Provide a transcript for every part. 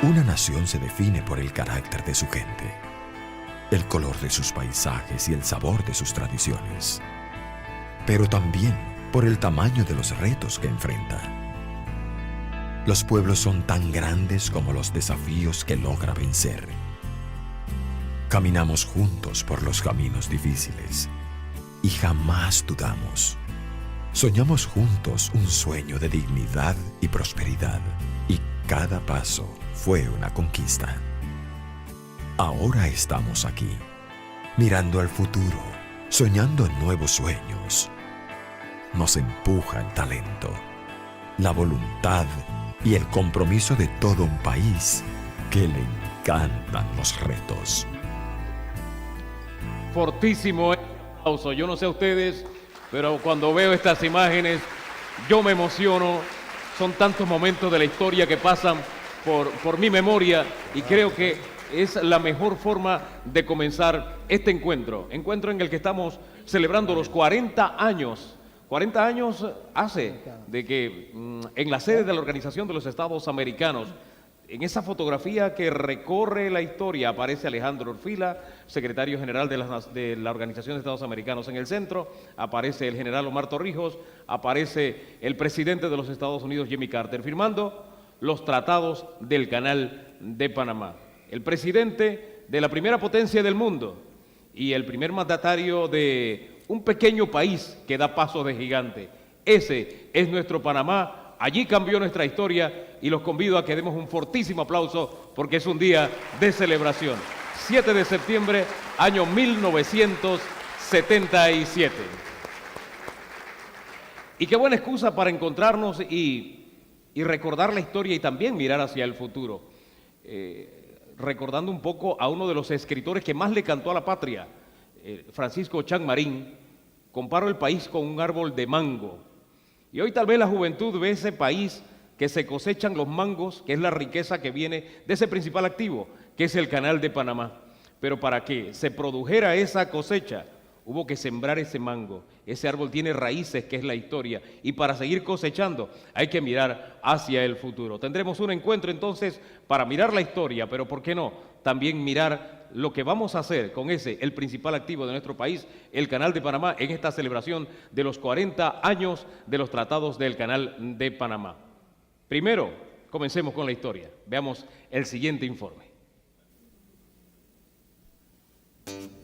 Una nación se define por el carácter de su gente, el color de sus paisajes y el sabor de sus tradiciones, pero también por el tamaño de los retos que enfrenta. Los pueblos son tan grandes como los desafíos que logra vencer. Caminamos juntos por los caminos difíciles y jamás dudamos. Soñamos juntos un sueño de dignidad y prosperidad, y cada paso fue una conquista. Ahora estamos aquí, mirando al futuro, soñando en nuevos sueños. Nos empuja el talento, la voluntad y el compromiso de todo un país que le encantan los retos. Fortísimo el aplauso. Yo no sé a ustedes, pero cuando veo estas imágenes, yo me emociono. Son tantos momentos de la historia que pasan por mi memoria, y creo que es la mejor forma de comenzar este encuentro en el que estamos celebrando los 40 años. 40 años hace de que en la sede de la Organización de los Estados Americanos, en esa fotografía que recorre la historia, aparece Alejandro Orfila, secretario general de la Organización de Estados Americanos en el centro, aparece el general Omar Torrijos, aparece el presidente de los Estados Unidos, Jimmy Carter, firmando los tratados del Canal de Panamá. El presidente de la primera potencia del mundo y el primer mandatario de un pequeño país que da pasos de gigante. Ese es nuestro Panamá. Allí cambió nuestra historia, y los convido a que demos un fortísimo aplauso porque es un día de celebración. 7 de septiembre, año 1977. Y qué buena excusa para encontrarnos y recordar la historia y también mirar hacia el futuro. Recordando un poco a uno de los escritores que más le cantó a la patria, Francisco Chanmarín, comparo el país con un árbol de mango. Y hoy tal vez la juventud ve ese país que se cosechan los mangos, que es la riqueza que viene de ese principal activo, que es el Canal de Panamá. Pero para que se produjera esa cosecha, hubo que sembrar ese mango. Ese árbol tiene raíces, que es la historia. Y para seguir cosechando, hay que mirar hacia el futuro. Tendremos un encuentro entonces para mirar la historia, pero ¿por qué no? También mirar lo que vamos a hacer con el principal activo de nuestro país, el Canal de Panamá, en esta celebración de los 40 años de los tratados del Canal de Panamá. Primero, comencemos con la historia. Veamos el siguiente informe.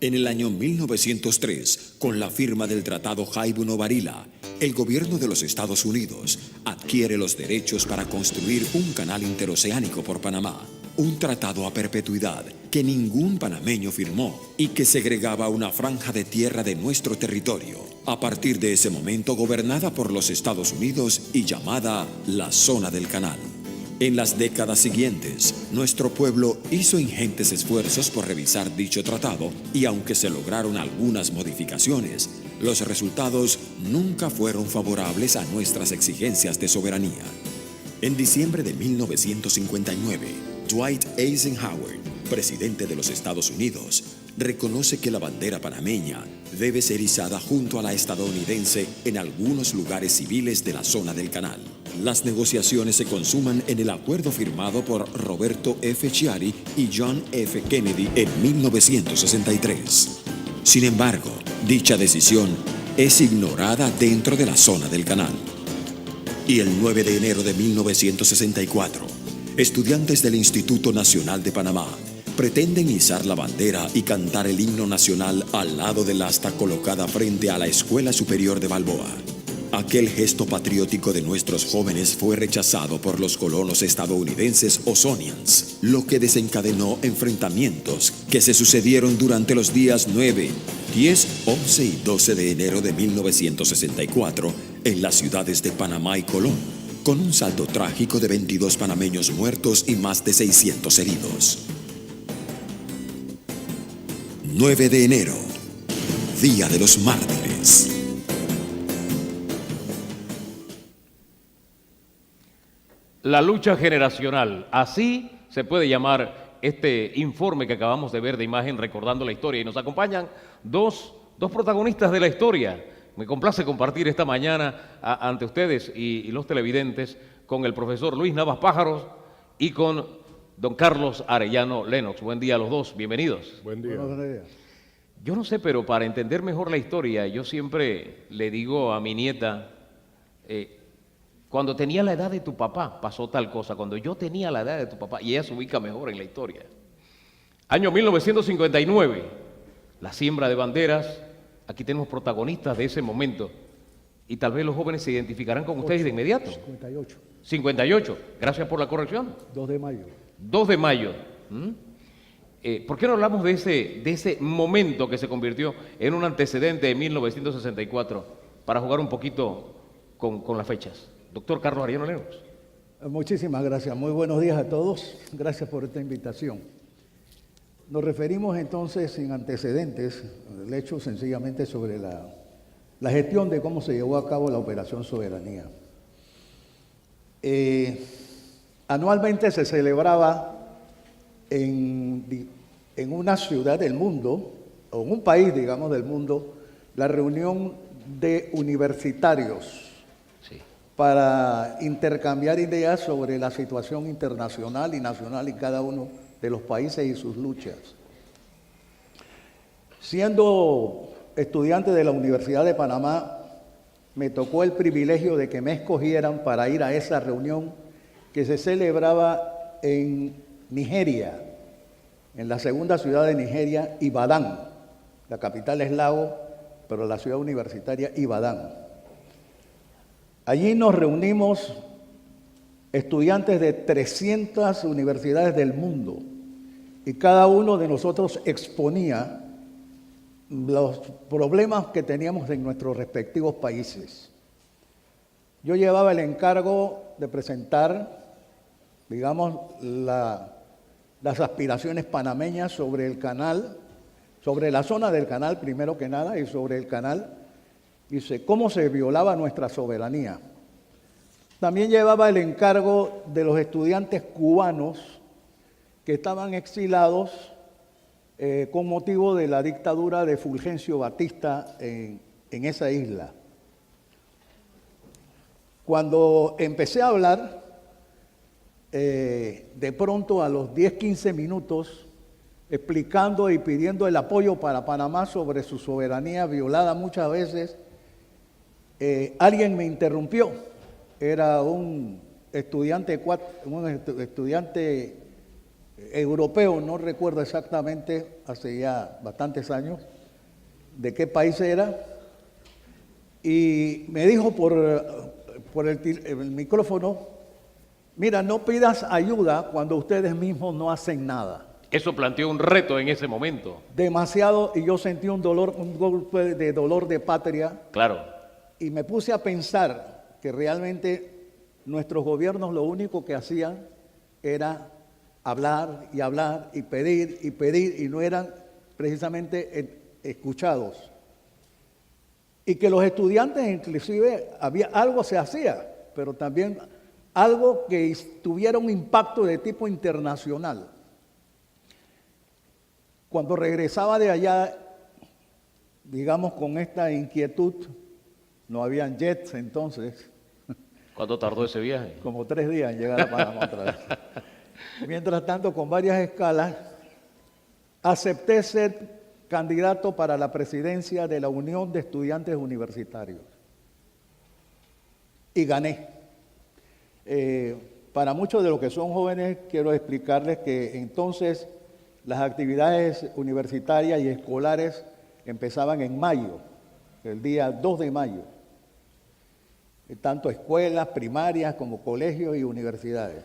En el año 1903, con la firma del Tratado Jaibuno-Varila, el gobierno de los Estados Unidos adquiere los derechos para construir un canal interoceánico por Panamá. Un tratado a perpetuidad que ningún panameño firmó y que segregaba una franja de tierra de nuestro territorio, a partir de ese momento gobernada por los Estados Unidos y llamada la Zona del Canal. En las décadas siguientes, nuestro pueblo hizo ingentes esfuerzos por revisar dicho tratado, y aunque se lograron algunas modificaciones, los resultados nunca fueron favorables a nuestras exigencias de soberanía. En diciembre de 1959, Dwight Eisenhower, presidente de los Estados Unidos, reconoce que la bandera panameña debe ser izada junto a la estadounidense en algunos lugares civiles de la zona del canal. Las negociaciones se consuman en el acuerdo firmado por Roberto F. Chiari y John F. Kennedy en 1963. Sin embargo, dicha decisión es ignorada dentro de la zona del canal. Y el 9 de enero de 1964, estudiantes del Instituto Nacional de Panamá pretenden izar la bandera y cantar el himno nacional al lado del asta colocada frente a la Escuela Superior de Balboa. Aquel gesto patriótico de nuestros jóvenes fue rechazado por los colonos estadounidenses Ossonians, lo que desencadenó enfrentamientos que se sucedieron durante los días 9, 10, 11 y 12 de enero de 1964 en las ciudades de Panamá y Colón, con un saldo trágico de 22 panameños muertos y más de 600 heridos. 9 de enero, Día de los Mártires. La lucha generacional, así se puede llamar este informe que acabamos de ver de imagen recordando la historia. Y nos acompañan dos protagonistas de la historia. Me complace compartir esta mañana ante ustedes y los televidentes con el profesor Luis Navas Pájaros y con don Carlos Arellano Lennox. Buen día a los dos, bienvenidos. Buen día. Buenos días. Yo no sé, pero para entender mejor la historia, yo siempre le digo a mi nieta, cuando tenía la edad de tu papá pasó tal cosa, cuando yo tenía la edad de tu papá, y ella se ubica mejor en la historia. Año 1959, la siembra de banderas, aquí tenemos protagonistas de ese momento, y tal vez los jóvenes se identificarán con ustedes de inmediato. 58. 58, gracias por la corrección. 2 de mayo. 2 de mayo. ¿Por qué no hablamos de ese momento que se convirtió en un antecedente de 1964 para jugar un poquito con las fechas? Doctor Carlos Arellano Lennox. Muchísimas gracias. Muy buenos días a todos. Gracias por esta invitación. Nos referimos entonces sin antecedentes, el hecho sencillamente sobre la gestión de cómo se llevó a cabo la Operación Soberanía. Anualmente se celebraba en una ciudad del mundo, o en un país, digamos, del mundo, la reunión de universitarios para intercambiar ideas sobre la situación internacional y nacional en cada uno de los países y sus luchas. Siendo estudiante de la Universidad de Panamá, me tocó el privilegio de que me escogieran para ir a esa reunión que se celebraba en Nigeria, en la segunda ciudad de Nigeria, Ibadan. La capital es Lagos, pero la ciudad universitaria, Ibadan. Allí nos reunimos estudiantes de 300 universidades del mundo y cada uno de nosotros exponía los problemas que teníamos en nuestros respectivos países. Yo llevaba el encargo de presentar, digamos, las aspiraciones panameñas sobre el canal, sobre la zona del canal primero que nada y sobre el canal, dice, cómo se violaba nuestra soberanía. También llevaba el encargo de los estudiantes cubanos que estaban exilados con motivo de la dictadura de Fulgencio Batista en esa isla. Cuando empecé a hablar, de pronto a los 10-15 minutos, explicando y pidiendo el apoyo para Panamá sobre su soberanía violada muchas veces, alguien me interrumpió. Era un estudiante europeo, no recuerdo exactamente, hace ya bastantes años, de qué país era, y me dijo por el micrófono, mira, no pidas ayuda cuando ustedes mismos no hacen nada. Eso planteó un reto en ese momento. Demasiado, y yo sentí un golpe de dolor de patria. Claro. Y me puse a pensar que realmente nuestros gobiernos lo único que hacían era hablar y hablar y pedir y no eran precisamente escuchados. Y que los estudiantes inclusive algo se hacía, pero también algo que tuviera un impacto de tipo internacional. Cuando regresaba de allá, digamos con esta inquietud, no habían jets entonces. ¿Cuánto tardó ese viaje? Como 3 días en llegar a Panamá otra vez. Mientras tanto, con varias escalas, acepté ser candidato para la presidencia de la Unión de Estudiantes Universitarios. Y gané. Para muchos de los que son jóvenes, quiero explicarles que entonces las actividades universitarias y escolares empezaban en mayo, el día 2 de mayo. Tanto escuelas primarias como colegios y universidades.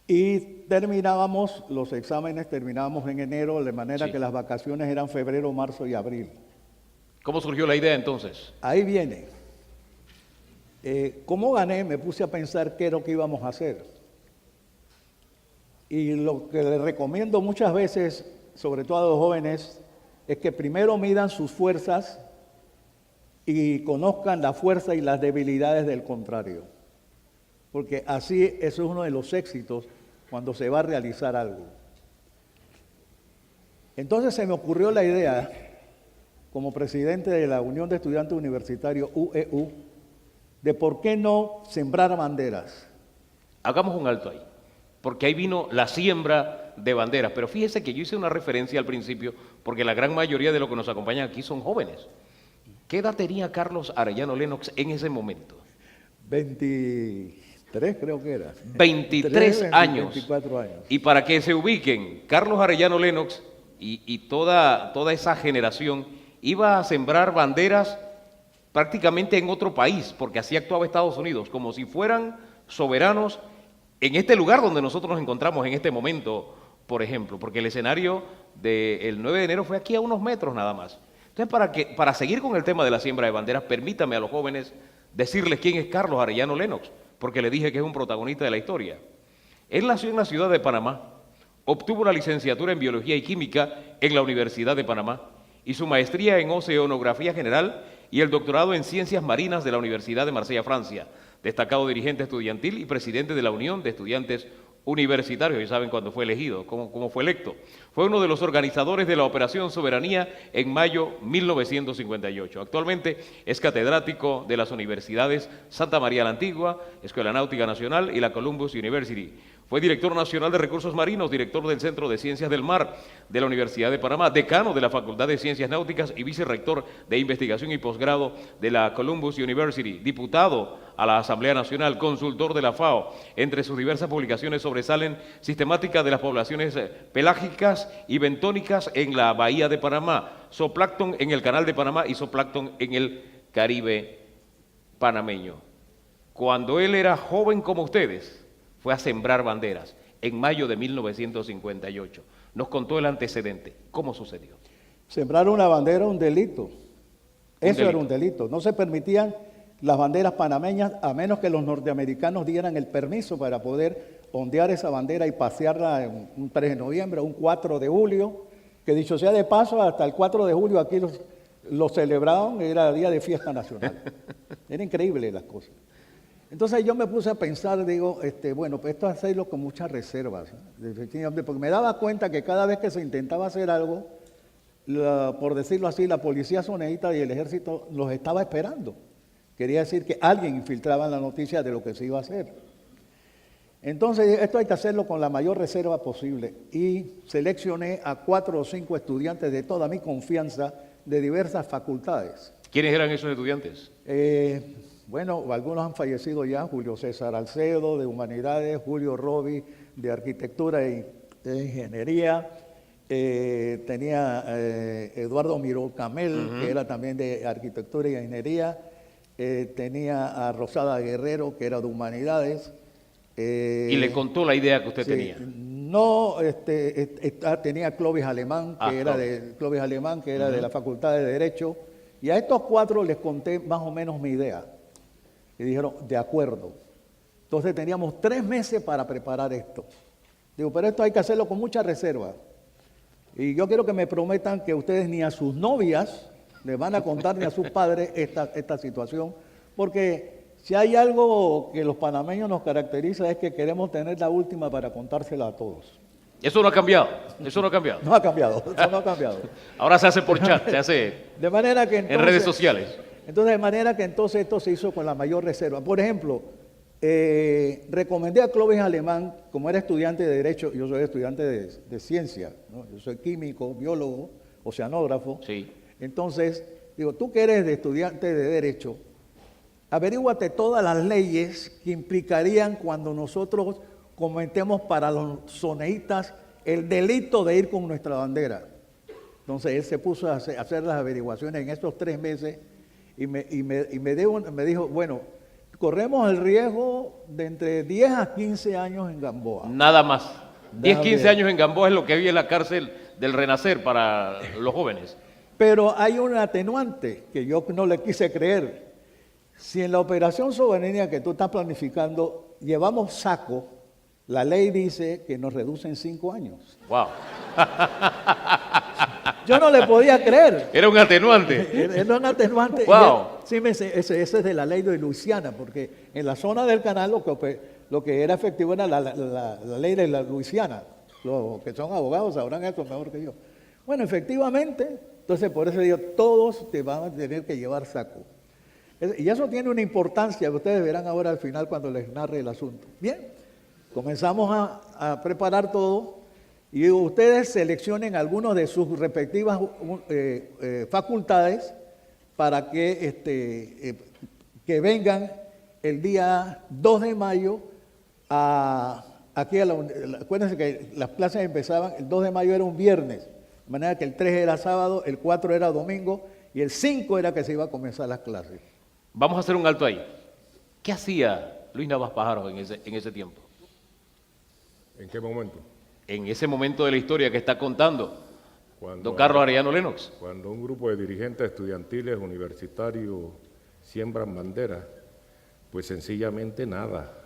Y terminábamos, los exámenes terminábamos en enero, de manera que las vacaciones eran febrero, marzo y abril. ¿Cómo surgió la idea entonces? Ahí viene. Como gané, me puse a pensar qué era lo que íbamos a hacer. Y lo que les recomiendo muchas veces, sobre todo a los jóvenes, es que primero midan sus fuerzas y conozcan la fuerza y las debilidades del contrario. Porque así eso es uno de los éxitos cuando se va a realizar algo. Entonces se me ocurrió la idea, como presidente de la Unión de Estudiantes Universitarios, UEU, de por qué no sembrar banderas. Hagamos un alto ahí. porque ahí vino la siembra de banderas. Pero fíjese que yo hice una referencia al principio, porque la gran mayoría de los que nos acompañan aquí son jóvenes. ¿Qué edad tenía Carlos Arellano Lenox en ese momento? 23 creo que era. 23 años. 24 años. Y para que se ubiquen, Carlos Arellano Lenox y toda esa generación iba a sembrar banderas prácticamente en otro país, porque así actuaba Estados Unidos, como si fueran soberanos en este lugar donde nosotros nos encontramos en este momento, por ejemplo, porque el escenario del 9 de enero fue aquí a unos metros nada más. Entonces, para seguir con el tema de la siembra de banderas, permítame a los jóvenes decirles quién es Carlos Arellano Lenox, porque le dije que es un protagonista de la historia. Él nació en la ciudad de Panamá, obtuvo la licenciatura en Biología y Química en la Universidad de Panamá y su maestría en Oceanografía General y el doctorado en Ciencias Marinas de la Universidad de Marsella, Francia. Destacado dirigente estudiantil y presidente de la Unión de Estudiantes Universitarios, y saben cuándo fue elegido, cómo fue electo. Fue uno de los organizadores de la Operación Soberanía en mayo 1958. Actualmente es catedrático de las universidades Santa María la Antigua, Escuela Náutica Nacional y la Columbus University. Fue director nacional de Recursos Marinos, director del Centro de Ciencias del Mar de la Universidad de Panamá, decano de la Facultad de Ciencias Náuticas y vicerrector de Investigación y Posgrado de la Columbus University, diputado a la Asamblea Nacional, consultor de la FAO. Entre sus diversas publicaciones sobresalen sistemática de las poblaciones pelágicas y bentónicas en la Bahía de Panamá, zooplancton en el Canal de Panamá y zooplancton en el Caribe panameño. Cuando él era joven como ustedes, fue a sembrar banderas en mayo de 1958. Nos contó el antecedente. ¿Cómo sucedió? Sembrar una bandera era un delito. Eso era un delito. No se permitían las banderas panameñas a menos que los norteamericanos dieran el permiso para poder ondear esa bandera y pasearla en un 3 de noviembre, un 4 de julio, que dicho sea de paso, hasta el 4 de julio aquí lo celebraban, era día de fiesta nacional. Era increíble las cosas. Entonces yo me puse a pensar, digo, bueno, pues esto es hacerlo con muchas reservas, efectivamente, porque me daba cuenta que cada vez que se intentaba hacer algo, por decirlo así, la policía soneíta y el ejército los estaba esperando. Quería decir que alguien infiltraba la noticia de lo que se iba a hacer. Entonces esto hay que hacerlo con la mayor reserva posible y seleccioné a 4 o 5 estudiantes de toda mi confianza de diversas facultades. ¿Quiénes eran esos estudiantes? Bueno, algunos han fallecido ya, Julio César Alcedo de Humanidades, Julio Robi de Arquitectura e Ingeniería, tenía Eduardo Miró Camel, que era también de Arquitectura y Ingeniería, tenía a Rosada Guerrero, que era de Humanidades. ¿Y le contó la idea que usted tenía? No, tenía a Clovis Alemán, que era de la Facultad de Derecho, y a estos 4 les conté más o menos mi idea. Y dijeron, de acuerdo. Entonces teníamos 3 meses para preparar esto. Digo, pero esto hay que hacerlo con mucha reserva. Y yo quiero que me prometan que ustedes ni a sus novias les van a contar ni a sus padres esta situación, porque si hay algo que los panameños nos caracteriza es que queremos tener la última para contársela a todos. Eso no ha cambiado, eso no ha cambiado. No ha cambiado, eso no ha cambiado. Ahora se hace por chat, se hace de manera que entonces, en redes sociales. Entonces, de manera que entonces esto se hizo con la mayor reserva. Por ejemplo, recomendé a Clovis Alemán, como era estudiante de Derecho, yo soy estudiante de Ciencia, ¿no? Yo soy químico, biólogo, oceanógrafo. Sí. Entonces, digo, tú que eres estudiante de Derecho, averíguate todas las leyes que implicarían cuando nosotros cometemos para los soneístas el delito de ir con nuestra bandera. Entonces él se puso a hacer las averiguaciones en estos 3 meses y me dijo, bueno, corremos el riesgo de entre 10 a 15 años en Gamboa. Nada más. 10, 15 años en Gamboa es lo que había en la cárcel del Renacer para los jóvenes. Pero hay un atenuante que yo no le quise creer. Si en la operación soberanía que tú estás planificando llevamos saco, la ley dice que nos reducen 5 años. Wow. Yo no le podía creer. Era un atenuante. Era un atenuante. Wow. Sí, ese es de la ley de Luisiana, porque en la zona del canal lo que era efectivo era la ley de la Luisiana. Los que son abogados sabrán esto mejor que yo. Bueno, efectivamente, entonces por eso digo, todos te van a tener que llevar saco. Y eso tiene una importancia que ustedes verán ahora al final cuando les narre el asunto. Bien, Comenzamos a preparar todo y ustedes seleccionen algunos de sus respectivas facultades para que vengan el día 2 de mayo aquí a acuérdense que las clases empezaban, el 2 de mayo era un viernes, de manera que el 3 era sábado, el 4 era domingo y el 5 era que se iba a comenzar las clases. Vamos a hacer un alto ahí. ¿Qué hacía Luis Navas Pájaro en ese tiempo? ¿En qué momento? En ese momento de la historia que está contando Cuando, don Carlos Arellano Lennox. Cuando un grupo de dirigentes estudiantiles universitarios siembran banderas, pues sencillamente nada.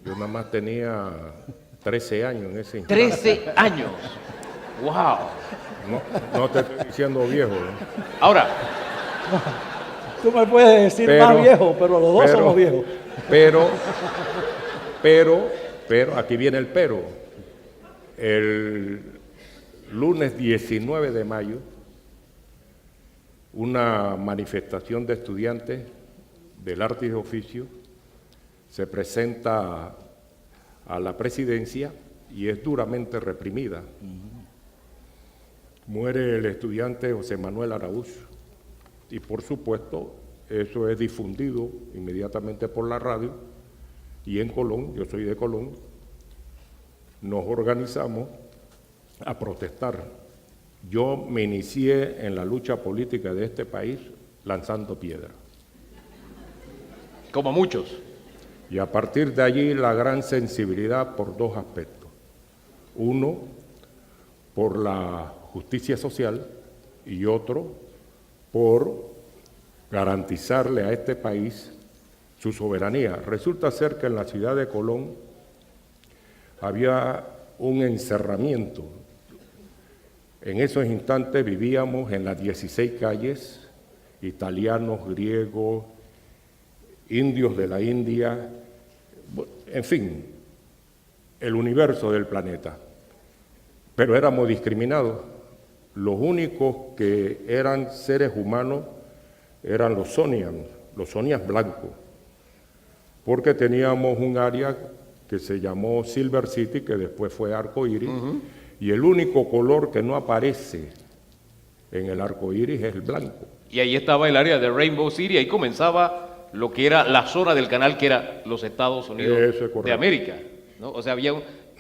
Yo nada más tenía 13 años en ese instante. 13 años. ¡Wow! No te estoy diciendo viejo, ¿no? Ahora, Tú me puedes decir más viejo, pero los dos somos viejos. Pero, aquí viene el pero. El lunes 19 de mayo, una manifestación de estudiantes del arte y oficio se presenta a la presidencia y es duramente reprimida. Muere el estudiante José Manuel Araúz y por supuesto eso es difundido inmediatamente por la radio y en Colón, yo soy de Colón, nos organizamos a protestar. Yo me inicié en la lucha política de este país lanzando piedras. como muchos. Y a partir de allí la gran sensibilidad por dos aspectos. Uno, por la justicia social y otro, por garantizarle a este país su soberanía. Resulta ser que en la ciudad de Colón había un encerramiento. En esos instantes vivíamos en las 16 calles, italianos, griegos, indios de la India, en fin, el universo del planeta. Pero éramos discriminados. Los únicos que eran seres humanos eran los sonians blancos, porque teníamos un área que se llamó Silver City, que después fue arco iris, y el único color que no aparece en el arco iris es el blanco. Y ahí estaba el área de Rainbow City, ahí comenzaba lo que era la zona del canal, que era los Estados Unidos de América, ¿no? O sea, había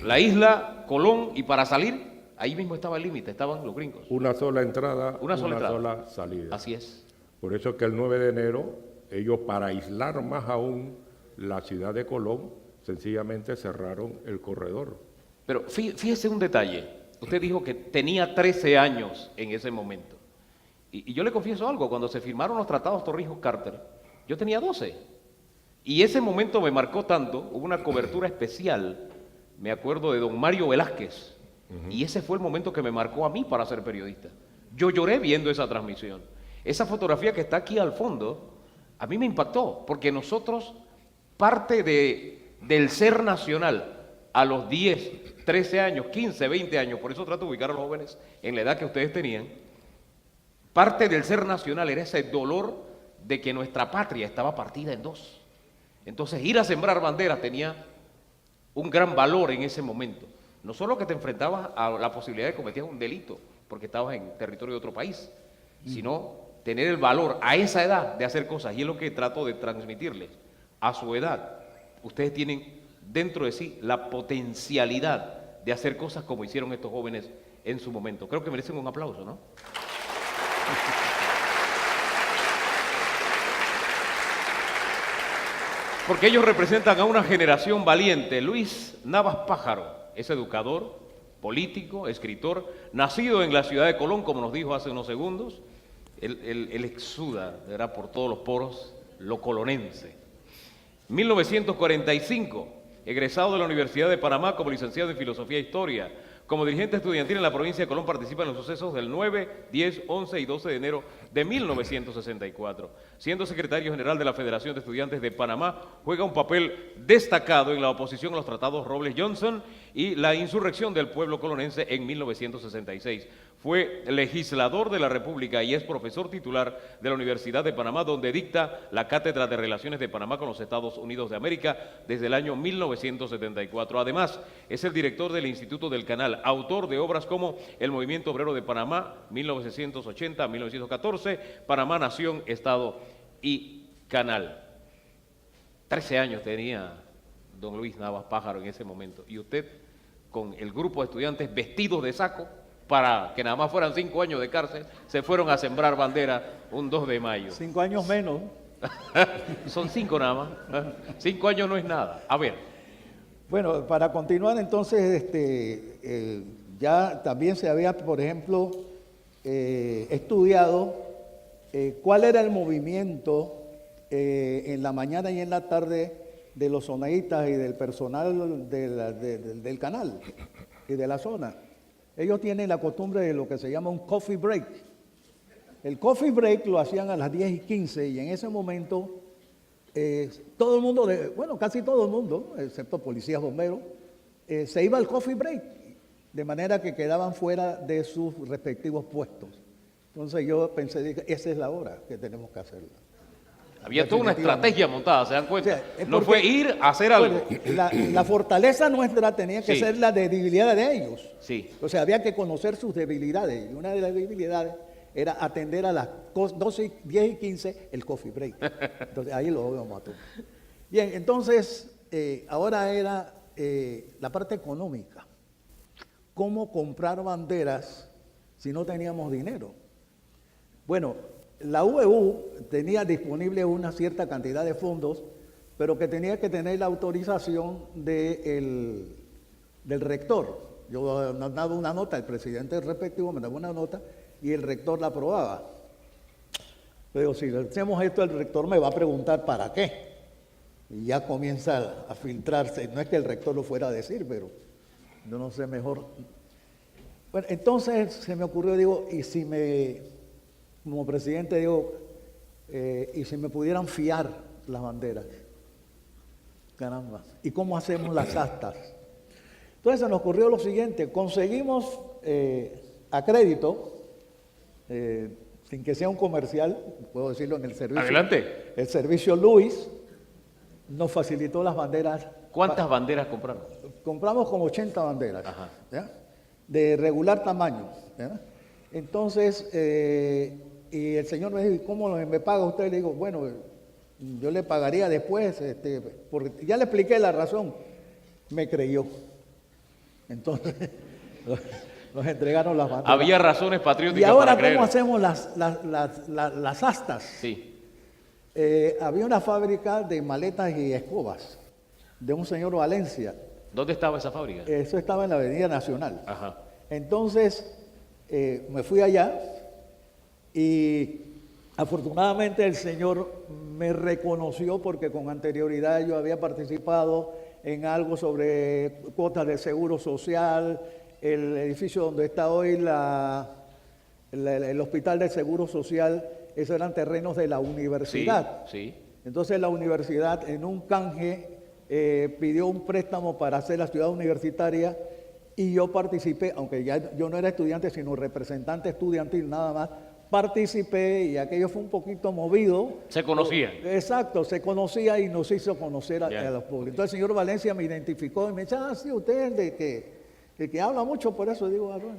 la isla, Colón, y para salir, ahí mismo estaba el límite, estaban los gringos. Una sola entrada, una sola sola salida. Así es. Por eso es que el 9 de enero, ellos, para aislar más aún la ciudad de Colón, sencillamente cerraron el corredor. Pero fíjese un detalle. Usted dijo que tenía 13 años en ese momento. Y yo le confieso algo, cuando se firmaron los tratados Torrijos-Carter, yo tenía 12. Y ese momento me marcó tanto, hubo una cobertura especial, me acuerdo de don Mario Velázquez, y ese fue el momento que me marcó a mí para ser periodista. Yo lloré viendo esa transmisión. Esa fotografía que está aquí al fondo, a mí me impactó, porque nosotros, parte del ser nacional, a los 10, 13 años, 15, 20 años, por eso trato de ubicar a los jóvenes en la edad que ustedes tenían, parte del ser nacional era ese dolor de que nuestra patria estaba partida en dos. Entonces, ir a sembrar banderas tenía un gran valor en ese momento. No solo que te enfrentabas a la posibilidad de cometer un delito, porque estabas en territorio de otro país, sino tener el valor a esa edad de hacer cosas. Y es lo que trato de transmitirles. A su edad, ustedes tienen dentro de sí la potencialidad de hacer cosas como hicieron estos jóvenes en su momento. Creo que merecen un aplauso, ¿no? Porque ellos representan a una generación valiente. Luis Navas Pájaro es educador, político, escritor, nacido en la ciudad de Colón, como nos dijo hace unos segundos. Él exuda, ¿verdad?, por todos los poros lo colonense. 1945, egresado de la Universidad de Panamá como licenciado en Filosofía e Historia. Como dirigente estudiantil en la provincia de Colón participa en los sucesos del 9, 10, 11 y 12 de enero de 1964. Siendo secretario general de la Federación de Estudiantes de Panamá, juega un papel destacado en la oposición a los tratados Robles-Johnson y la insurrección del pueblo colonense en 1966. Fue legislador de la República y es profesor titular de la Universidad de Panamá, donde dicta la Cátedra de Relaciones de Panamá con los Estados Unidos de América desde el año 1974. Además, es el director del Instituto del Canal, autor de obras como El Movimiento Obrero de Panamá, 1980-1914, Panamá, Nación, Estado y Canal. 13 años tenía don Luis Navas Pájaro en ese momento, y usted, con el grupo de estudiantes vestidos de saco, para que nada más fueran 5 años de cárcel, se fueron a sembrar bandera un 2 de mayo. 5 años menos. Son 5 nada más. 5 años no es nada. A ver. Bueno, para continuar entonces, ya también se había, por ejemplo, estudiado cuál era el movimiento en la mañana y en la tarde de los sonaitas y del personal del canal y de la zona. Ellos tienen la costumbre de lo que se llama un coffee break. El coffee break lo hacían a las 10:15 y en ese momento todo el mundo, casi todo el mundo, excepto policías, bomberos, se iba al coffee break, de manera que quedaban fuera de sus respectivos puestos. Entonces yo pensé, dije, esa es la hora que tenemos que hacerla. Había toda una estrategia montada, ¿se dan cuenta? O sea, no fue ir a hacer algo. La fortaleza nuestra tenía que ser la debilidad de ellos. Sí. O sea, había que conocer sus debilidades. Y una de las debilidades era atender a las 10:15 el coffee break. Entonces ahí lo vamos a tomar. Bien, entonces ahora era la parte económica. ¿Cómo comprar banderas si no teníamos dinero? Bueno, la UEU tenía disponible una cierta cantidad de fondos, pero que tenía que tener la autorización del rector. Yo daba una nota, el presidente respectivo me daba una nota y el rector la aprobaba. Pero si le hacemos esto, el rector me va a preguntar ¿para qué? Y ya comienza a filtrarse. No es que el rector lo fuera a decir, pero yo no sé mejor. Bueno, entonces se me ocurrió, digo, como presidente, digo, y si me pudieran fiar las banderas. Caramba. ¿Y cómo hacemos las astas? Entonces se nos ocurrió lo siguiente, conseguimos a crédito, sin que sea un comercial, puedo decirlo en el servicio. Adelante. El servicio Luis nos facilitó las banderas. ¿Cuántas banderas compraron? Compramos como 80 banderas. Ajá. ¿Ya? De regular tamaño. ¿Ya? Entonces, y el señor me dijo, ¿cómo me paga usted? Le digo, bueno, yo le pagaría después, porque ya le expliqué la razón. Me creyó. Entonces, nos entregaron las banderas. Había razones patrióticas y ahora, para creer. ¿cómo hacemos las astas? Sí. Había una fábrica de maletas y escobas de un señor Valencia. ¿Dónde estaba esa fábrica? Eso estaba en la Avenida Nacional. Ajá. Entonces, me fui allá y afortunadamente el señor me reconoció porque con anterioridad yo había participado en algo sobre cuotas de seguro social, el edificio donde está hoy el Hospital del Seguro Social, esos eran terrenos de la universidad. Sí. Entonces la universidad en un canje pidió un préstamo para hacer la ciudad universitaria y yo participé, aunque ya yo no era estudiante sino representante estudiantil nada más, participé y aquello fue un poquito movido. Se conocía. Exacto, se conocía y nos hizo conocer a los públicos. Entonces el señor Valencia me identificó y me dice, sí, usted es de que habla mucho, por eso digo, bueno.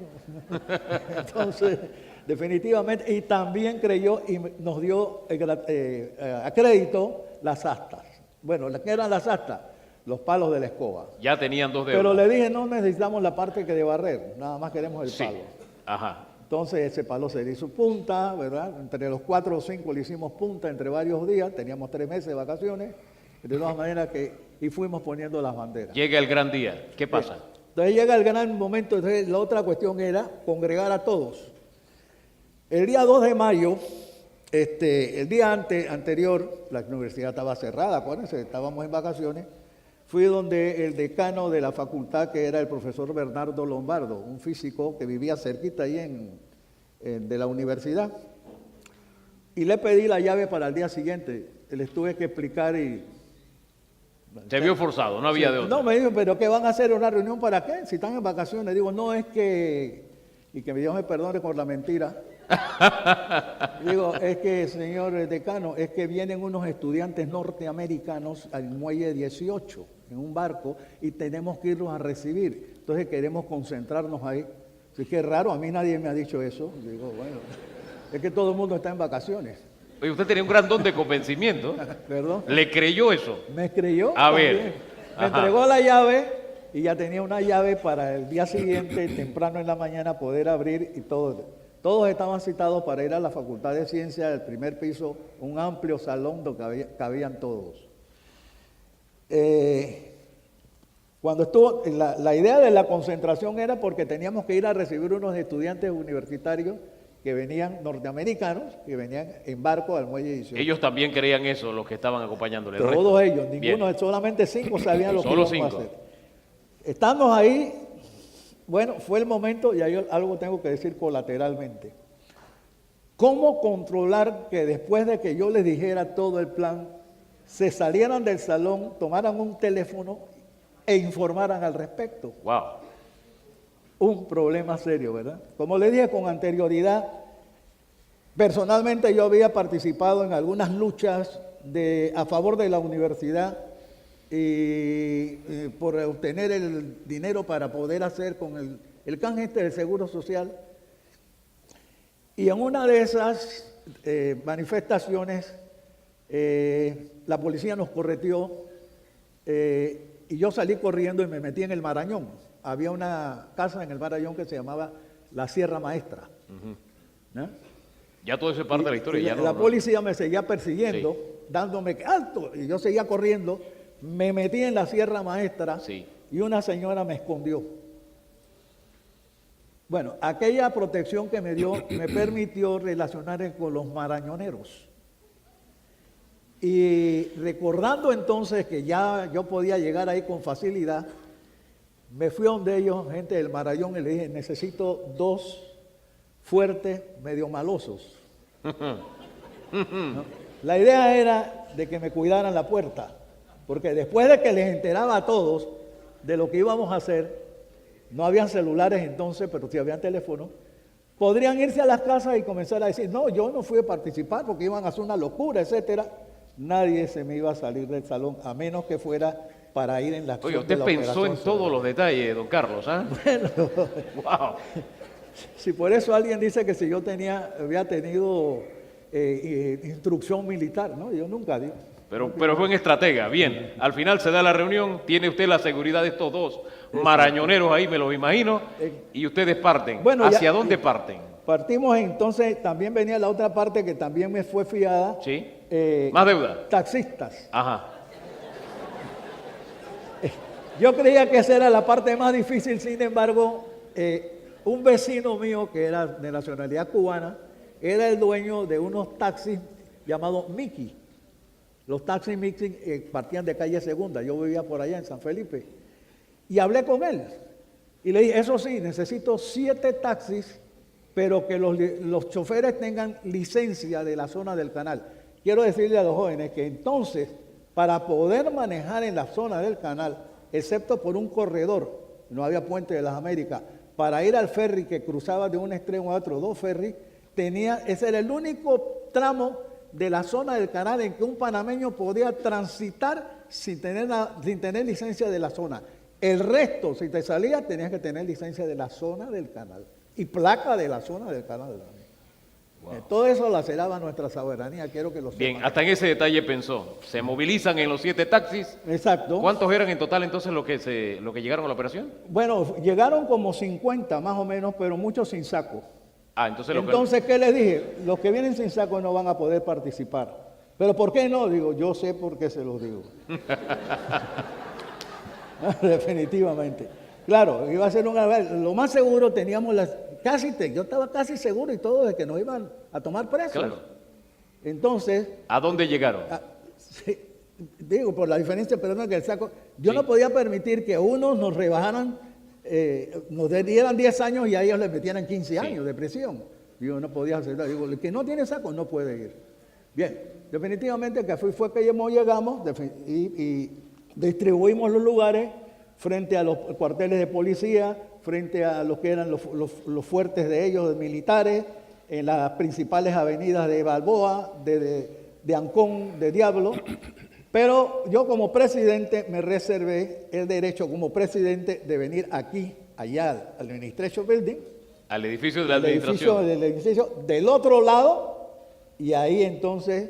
Entonces, definitivamente, y también creyó y nos dio a crédito las astas. Bueno, ¿qué eran las astas? Los palos de la escoba. Ya tenían 2 dedos. Pero le dije, no necesitamos la parte que de barrer, nada más queremos el palo. Ajá. Entonces ese palo se le hizo punta, ¿verdad? Entre los 4 o 5 le hicimos punta entre varios días, teníamos 3 meses de vacaciones, de todas maneras y fuimos poniendo las banderas. Llega el gran día, ¿qué pasa? Entonces llega el gran momento, entonces la otra cuestión era congregar a todos. El día 2 de mayo, el día anterior, la universidad estaba cerrada, acuérdense, estábamos en vacaciones, fui donde el decano de la facultad, que era el profesor Bernardo Lombardo, un físico que vivía cerquita ahí de la universidad, y le pedí la llave para el día siguiente. Les tuve que explicar y... Se vio forzado, no había de otra. No, me dijo, ¿pero qué van a hacer? ¿Una reunión para qué? Si están en vacaciones. Digo, no, es que y que Dios me perdone por la mentira. Digo, es que, señor decano, es que vienen unos estudiantes norteamericanos al muelle 18 en un barco y tenemos que irlos a recibir. Entonces queremos concentrarnos ahí. Así que es raro, a mí nadie me ha dicho eso. Digo, bueno, es que todo el mundo está en vacaciones. Oye, usted tenía un gran don de convencimiento. ¿Perdón? ¿Le creyó eso? Me creyó. A también. ver. Me Ajá. entregó la llave y ya tenía una llave para el día siguiente, temprano en la mañana, poder abrir y todo. Todos estaban citados para ir a la Facultad de Ciencias del primer piso, un amplio salón donde cabían todos. Cuando estuvo, la idea de la concentración era porque teníamos que ir a recibir unos estudiantes universitarios que venían norteamericanos, que venían en barco al muelle 18. Ellos también creían eso, los que estaban acompañándole. Todos ellos, Bien. ninguno, solamente 5 sabían lo que Solo íbamos a 5. hacer. Estamos ahí, bueno, fue el momento, y hay algo tengo que decir colateralmente. ¿Cómo controlar que después de que yo les dijera todo el plan, se salieran del salón, tomaran un teléfono e informaran al respecto? Wow. Un problema serio, ¿verdad? Como le dije con anterioridad, personalmente yo había participado en algunas luchas a favor de la universidad y por obtener el dinero para poder hacer con el canje del Seguro Social. Y en una de esas manifestaciones, la policía nos correteó y yo salí corriendo y me metí en el Marañón. Había una casa en el Marañón que se llamaba la Sierra Maestra. ¿No? Ya todo eso es parte de la historia. La policía me seguía persiguiendo, dándome alto, y yo seguía corriendo. Me metí en la Sierra Maestra y una señora me escondió. Bueno, aquella protección que me dio me permitió relacionarme con los marañoneros. Y recordando entonces que ya yo podía llegar ahí con facilidad, me fui a donde ellos, gente del Marañón, y le dije, necesito 2 fuertes, medio malosos. ¿No? La idea era de que me cuidaran la puerta, porque después de que les enteraba a todos de lo que íbamos a hacer, no habían celulares entonces, pero sí habían teléfonos, podrían irse a las casas y comenzar a decir, no, yo no fui a participar porque iban a hacer una locura, etcétera. Nadie se me iba a salir del salón, a menos que fuera para ir en la acción. Oye, usted pensó en todos los detalles, don Carlos, ¿ah? Bueno, Wow. si por eso alguien dice que si yo había tenido instrucción militar, ¿no? Yo nunca digo. Pero fue un estratega, bien. Al final se da la reunión, tiene usted la seguridad de estos 2 marañoneros ahí, me los imagino, y ustedes parten. Bueno, ¿Hacia dónde parten? Partimos entonces, también venía la otra parte que también me fue fiada. Sí. Más deuda. Taxistas. Ajá. Yo creía que esa era la parte más difícil, sin embargo, un vecino mío que era de nacionalidad cubana, era el dueño de unos taxis llamados Mickey. Los taxis Mickey partían de calle Segunda, yo vivía por allá en San Felipe. Y hablé con él y le dije, eso sí, necesito 7 taxis, pero que los choferes tengan licencia de la zona del canal. Quiero decirle a los jóvenes que entonces, para poder manejar en la zona del canal, excepto por un corredor, no había puente de las Américas, para ir al ferry que cruzaba de un extremo a otro, 2 ferries, ese era el único tramo de la zona del canal en que un panameño podía transitar sin tener licencia de la zona. El resto, si te salías, tenías que tener licencia de la zona del canal y placa de la zona del canal. Wow. Todo eso laceraba nuestra soberanía, quiero que lo sepan. Bien, hasta en ese detalle pensó. Se movilizan en los 7 taxis. Exacto. ¿Cuántos eran en total entonces lo que llegaron a la operación? Bueno, llegaron como 50 más o menos, pero muchos sin saco. Ah, entonces ¿qué les dije? Los que vienen sin saco no van a poder participar. ¿Pero por qué no? Digo, yo sé por qué se los digo. Definitivamente. Claro, iba a ser lo más seguro teníamos yo estaba casi seguro y todo de que nos iban a tomar presos. Claro. Entonces. ¿A dónde llegaron? Sí, digo, por la diferencia, perdón, que el saco. Yo no podía permitir que unos nos rebajaran, nos dieran 10 años y a ellos les metieran 15 años de prisión. Yo no podía hacerlo. Digo, el que no tiene saco no puede ir. Bien, definitivamente que fue que llegamos y distribuimos los lugares. frente a los cuarteles de policía, frente a los que eran los fuertes de ellos, de militares, en las principales avenidas de Balboa, de Ancón, de Diablo. Pero yo como presidente me reservé el derecho como presidente de venir aquí, allá, al Administration Building. Al edificio de la administración. El edificio del otro lado, y ahí entonces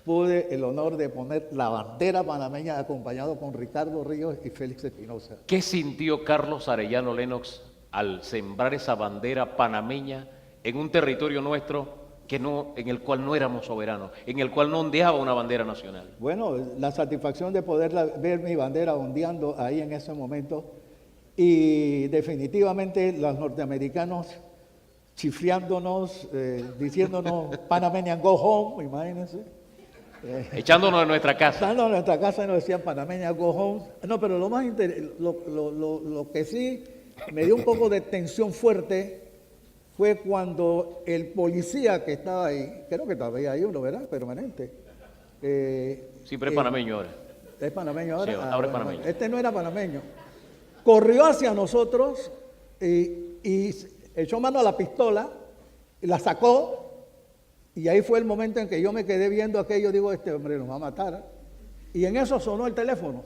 pude el honor de poner la bandera panameña acompañado con Ricardo Ríos y Félix Espinosa. ¿Qué sintió Carlos Arellano Lennox al sembrar esa bandera panameña en un territorio nuestro en el cual no éramos soberanos, en el cual no ondeaba una bandera nacional? Bueno, la satisfacción de poder ver mi bandera ondeando ahí en ese momento, y definitivamente los norteamericanos chifleándonos, diciéndonos Panamanian go home, imagínense. Echándonos de nuestra casa. Estando en nuestra casa y nos decían Panamanian go home. No, pero lo que sí me dio un poco de tensión fuerte fue cuando el policía que estaba ahí, creo que todavía hay uno, ¿verdad? Permanente. Sí, pero es panameño ahora. ¿Es panameño ahora? Sí, ahora es panameño. Este no era panameño. Corrió hacia nosotros y echó mano a la pistola, y la sacó, y ahí fue el momento en que yo me quedé viendo aquello, digo, este hombre nos va a matar. Y en eso sonó el teléfono.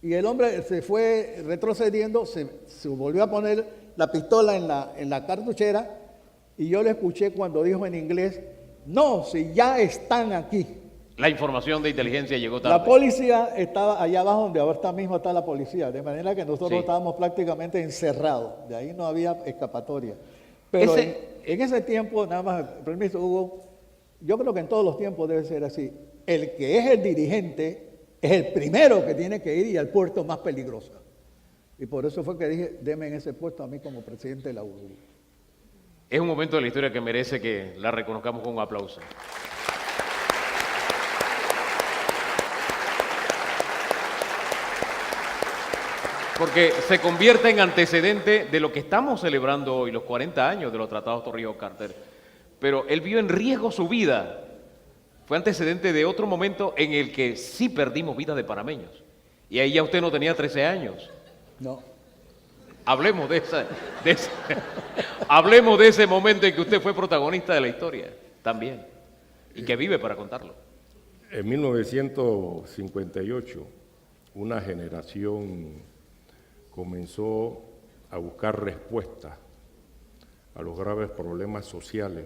Y el hombre se fue retrocediendo, se volvió a poner la pistola en la cartuchera, y yo le escuché cuando dijo en inglés, no, si ya están aquí. La información de inteligencia llegó tarde. La policía estaba allá abajo, donde ahorita mismo está la policía, de manera que nosotros estábamos prácticamente encerrados, de ahí no había escapatoria. Pero en ese tiempo, nada más, permiso Hugo, yo creo que en todos los tiempos debe ser así. El que es el dirigente es el primero que tiene que ir y al puerto más peligroso. Y por eso fue que dije, deme en ese puesto a mí como presidente de la URU. Es un momento de la historia que merece que la reconozcamos con un aplauso. Porque se convierte en antecedente de lo que estamos celebrando hoy, los 40 años de los tratados Torrijos-Carter. Pero él vio en riesgo su vida. Fue antecedente de otro momento en el que sí perdimos vidas de panameños. Y ahí ya usted no tenía 13 años. No. Hablemos hablemos de ese momento en que usted fue protagonista de la historia también. Y que vive para contarlo. En 1958, una generación comenzó a buscar respuestas a los graves problemas sociales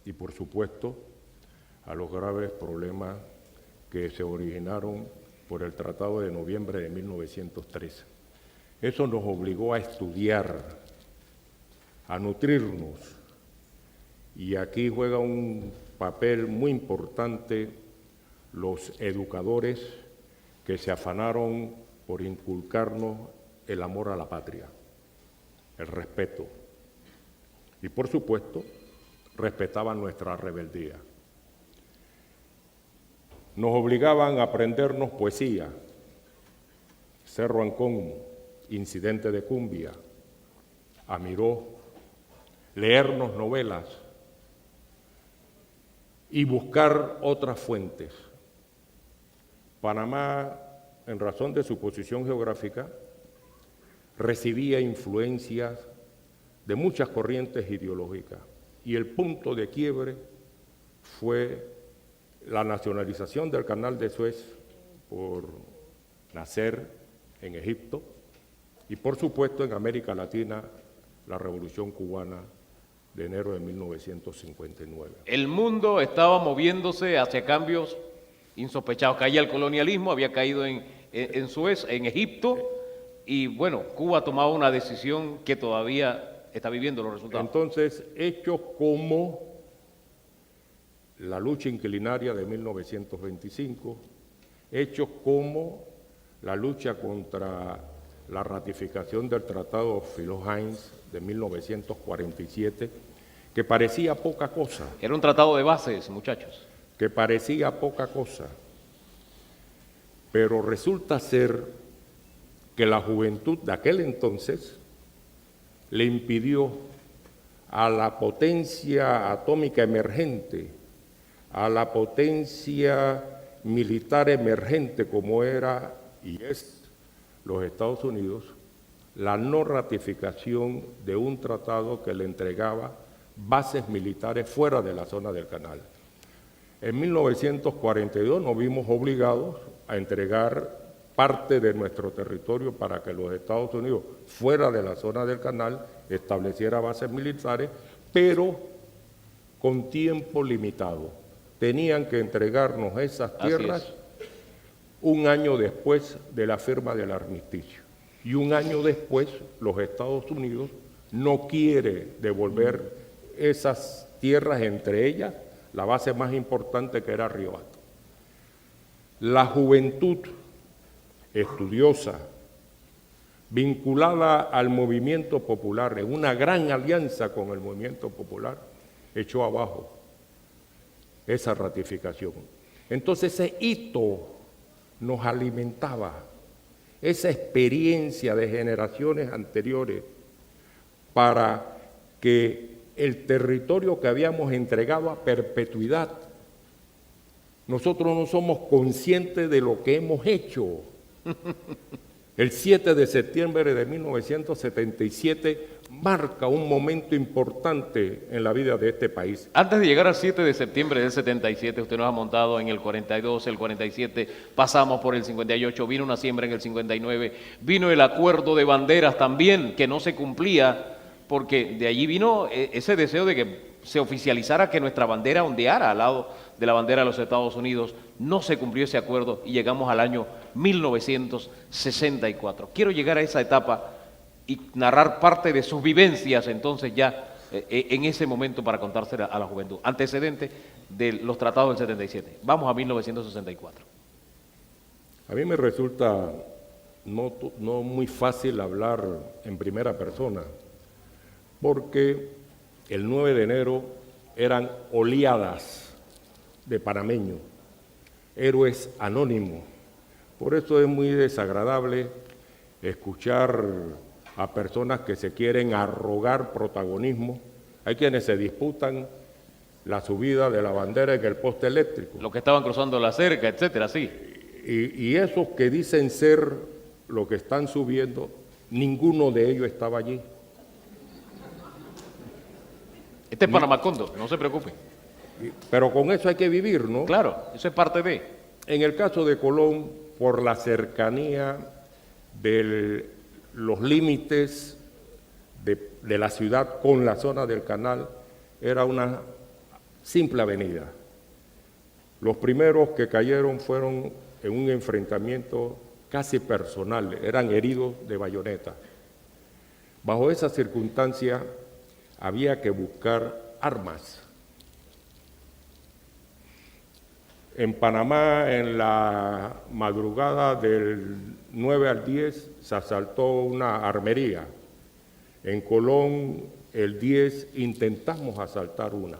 y, por supuesto, a los graves problemas que se originaron por el Tratado de Noviembre de 1913. Eso nos obligó a estudiar, a nutrirnos, y aquí juega un papel muy importante los educadores que se afanaron por inculcarnos el amor a la patria, el respeto, y por supuesto respetaban nuestra rebeldía. Nos obligaban a aprendernos poesía, Cerro Ancón, Incidente de Cumbia, Amiró, leernos novelas y buscar otras fuentes. Panamá, en razón de su posición geográfica, recibía influencias de muchas corrientes ideológicas, y el punto de quiebre fue la nacionalización del Canal de Suez por nacer en Egipto, y por supuesto en América Latina la Revolución Cubana de enero de 1959. El mundo estaba moviéndose hacia cambios insospechados. Caía el colonialismo, había caído en Suez, en Egipto, y bueno, Cuba ha tomado una decisión que todavía está viviendo los resultados. Entonces, hechos como la lucha inquilinaria de 1925, hechos como la lucha contra la ratificación del Tratado Filo-Hines de 1947, que parecía poca cosa. Era un tratado de bases, muchachos. Que parecía poca cosa, pero resulta ser que la juventud de aquel entonces le impidió a la potencia atómica emergente, a la potencia militar emergente como era y es los Estados Unidos la no ratificación de un tratado que le entregaba bases militares fuera de la zona del canal. En 1942 nos vimos obligados a entregar parte de nuestro territorio para que los Estados Unidos, fuera de la zona del canal, estableciera bases militares, pero con tiempo limitado. Tenían que entregarnos esas tierras un año después de la firma del armisticio. Y un año después, los Estados Unidos no quiere devolver esas tierras, entre ellas la base más importante que era Río Hato. La juventud estudiosa, vinculada al movimiento popular, en una gran alianza con el movimiento popular, echó abajo esa ratificación. Entonces ese hito nos alimentaba, esa experiencia de generaciones anteriores para que el territorio que habíamos entregado a perpetuidad, nosotros no somos conscientes de lo que hemos hecho. El 7 de septiembre de 1977 marca un momento importante en la vida de este país. Antes de llegar al 7 de septiembre del 77, usted nos ha montado en el 42, el 47, pasamos por el 58, vino una siembra en el 59, vino el acuerdo de banderas también, que no se cumplía, porque de allí vino ese deseo de que se oficializara que nuestra bandera ondeara al lado de la bandera de los Estados Unidos. No se cumplió ese acuerdo y llegamos al año 1964. Quiero llegar a esa etapa y narrar parte de sus vivencias entonces ya en ese momento para contársela a la juventud. Antecedente de los tratados del 77. Vamos a 1964. A mí me resulta no muy fácil hablar en primera persona, porque el 9 de enero eran oleadas de panameños, héroes anónimos. Por eso es muy desagradable escuchar a personas que se quieren arrogar protagonismo. Hay quienes se disputan la subida de la bandera en el poste eléctrico. Los que estaban cruzando la cerca, etcétera, sí. Y esos que dicen ser lo que están subiendo, ninguno de ellos estaba allí. Este es Panamacondo, no se preocupe. Pero con eso hay que vivir, ¿no? Claro, eso es parte de. En el caso de Colón, por la cercanía de los límites de la ciudad con la zona del canal, era una simple avenida. Los primeros que cayeron fueron en un enfrentamiento casi personal, eran heridos de bayoneta. Bajo esa circunstancia había que buscar armas. En Panamá, en la madrugada del 9 al 10, se asaltó una armería. En Colón, el 10, intentamos asaltar una.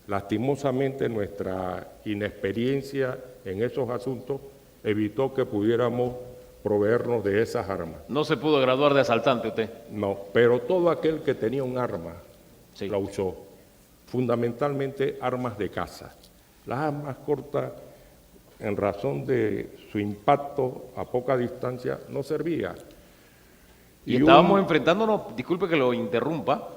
Lastimosamente, nuestra inexperiencia en esos asuntos evitó que pudiéramos proveernos de esas armas. No se pudo graduar de asaltante usted. No, pero todo aquel que tenía un arma Sí. la usó, fundamentalmente armas de caza. Las armas cortas, en razón de su impacto a poca distancia, no servía. Y estábamos enfrentándonos, disculpe que lo interrumpa,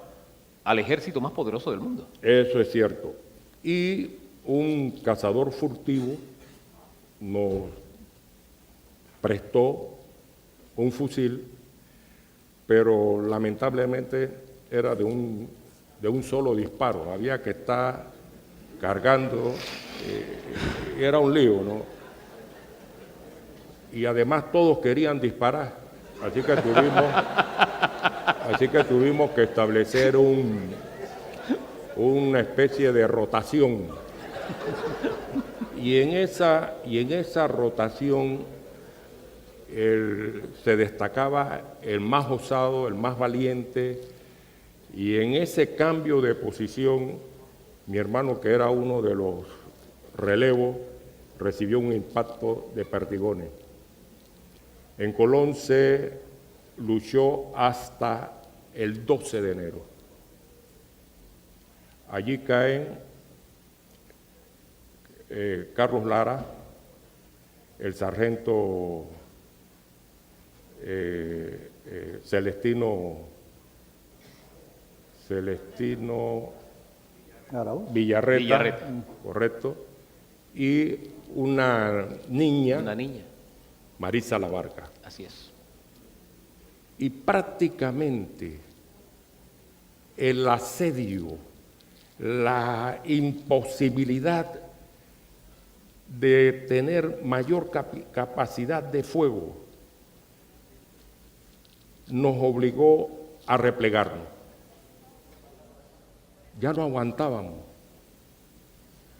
al ejército más poderoso del mundo. Eso es cierto. Y un cazador furtivo nos prestó un fusil, pero lamentablemente era de un solo disparo. Había que estar cargando, era un lío, ¿no? Y además todos querían disparar, así que tuvimos que establecer una especie de rotación. Y en esa rotación se destacaba el más osado, el más valiente, y en ese cambio de posición, mi hermano, que era uno de los relevos, recibió un impacto de perdigones. En Colón se luchó hasta el 12 de enero. Allí caen Carlos Lara, el sargento Celestino Araúz. Villarreta, correcto, y una niña, Marisa Labarca. Así es. Y prácticamente el asedio, la imposibilidad de tener mayor capacidad de fuego nos obligó a replegarnos. Ya no aguantábamos.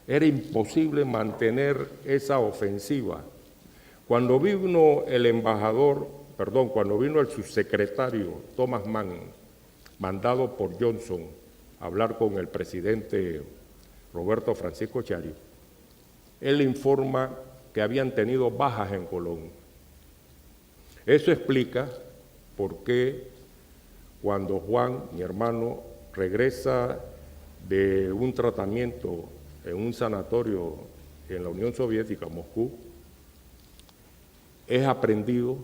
Era imposible mantener esa ofensiva. Cuando vino el subsecretario Thomas Mann, mandado por Johnson a hablar con el presidente Roberto Francisco Chari, él informa que habían tenido bajas en Colón. Eso explica por qué cuando Juan, mi hermano, regresa de un tratamiento en un sanatorio en la Unión Soviética, Moscú, es aprehendido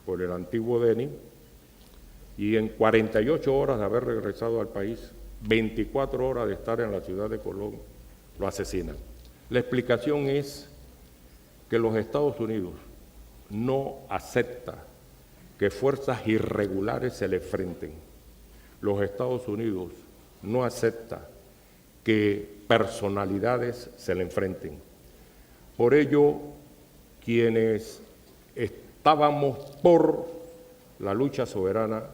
por el antiguo DENI y en 48 horas de haber regresado al país, 24 horas de estar en la ciudad de Colón, lo asesinan. La explicación es que los Estados Unidos no acepta que fuerzas irregulares se le enfrenten. Los Estados Unidos no acepta que personalidades se le enfrenten. Por ello, quienes estábamos por la lucha soberana,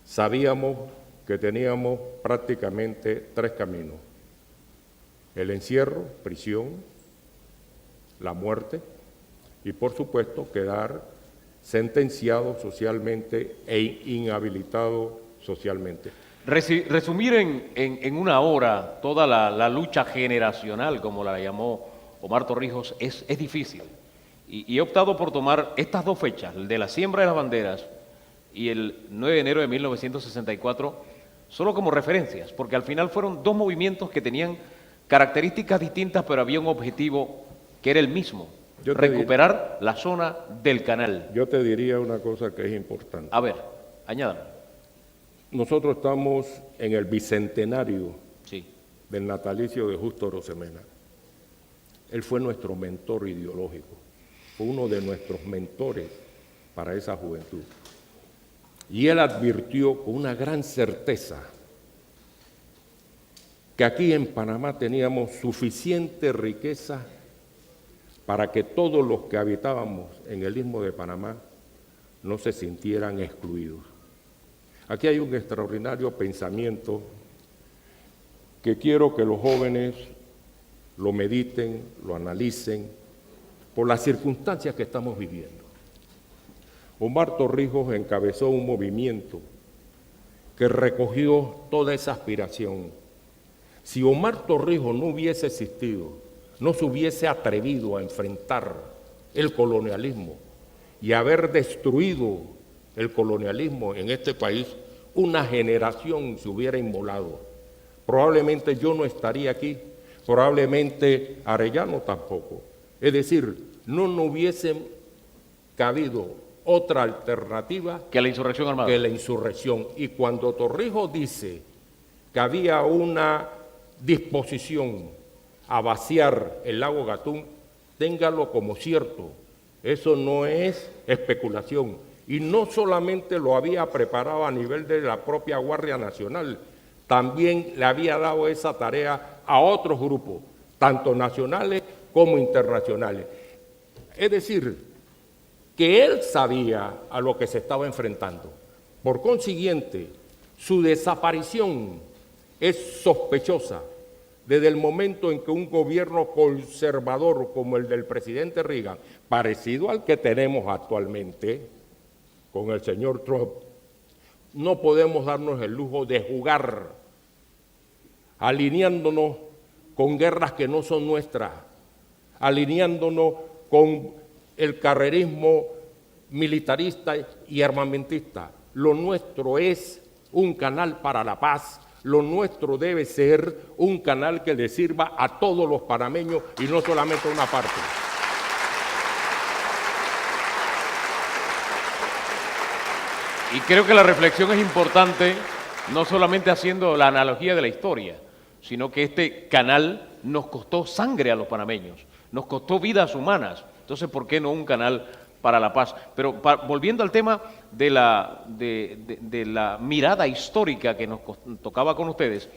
sabíamos que teníamos prácticamente tres caminos: el encierro, prisión, la muerte y, por supuesto, quedar sentenciado socialmente e inhabilitado socialmente. Resumir en una hora toda la lucha generacional, como la llamó Omar Torrijos, es difícil. Y he optado por tomar estas dos fechas, el de la siembra de las banderas y el 9 de enero de 1964, solo como referencias, porque al final fueron dos movimientos que tenían características distintas, pero había un objetivo que era el mismo: recuperar la zona del canal. Yo te diría una cosa que es importante. A ver, añádame. Nosotros estamos en el bicentenario Sí. del natalicio de Justo Arosemena. Él fue nuestro mentor ideológico, fue uno de nuestros mentores para esa juventud. Y él advirtió con una gran certeza que aquí en Panamá teníamos suficiente riqueza para que todos los que habitábamos en el Istmo de Panamá no se sintieran excluidos. Aquí hay un extraordinario pensamiento que quiero que los jóvenes lo mediten, lo analicen, por las circunstancias que estamos viviendo. Omar Torrijos encabezó un movimiento que recogió toda esa aspiración. Si Omar Torrijos no hubiese existido, no se hubiese atrevido a enfrentar el colonialismo y haber destruido el colonialismo en este país, una generación se hubiera inmolado. Probablemente yo no estaría aquí, probablemente Arellano tampoco. Es decir, no hubiese cabido otra alternativa Que la insurrección armada. que la insurrección. Y cuando Torrijos dice que había una disposición a vaciar el lago Gatún, téngalo como cierto. Eso no es especulación. Y no solamente lo había preparado a nivel de la propia Guardia Nacional, también le había dado esa tarea a otros grupos, tanto nacionales como internacionales. Es decir, que él sabía a lo que se estaba enfrentando. Por consiguiente, su desaparición es sospechosa desde el momento en que un gobierno conservador como el del presidente Reagan, parecido al que tenemos actualmente con el señor Trump, no podemos darnos el lujo de jugar alineándonos con guerras que no son nuestras, alineándonos con el carrerismo militarista y armamentista. Lo nuestro es un canal para la paz, lo nuestro debe ser un canal que le sirva a todos los panameños y no solamente a una parte. Y creo que la reflexión es importante, no solamente haciendo la analogía de la historia, sino que este canal nos costó sangre a los panameños, nos costó vidas humanas. Entonces, ¿por qué no un canal para la paz? Pero volviendo al tema de la mirada histórica que nos tocaba con ustedes,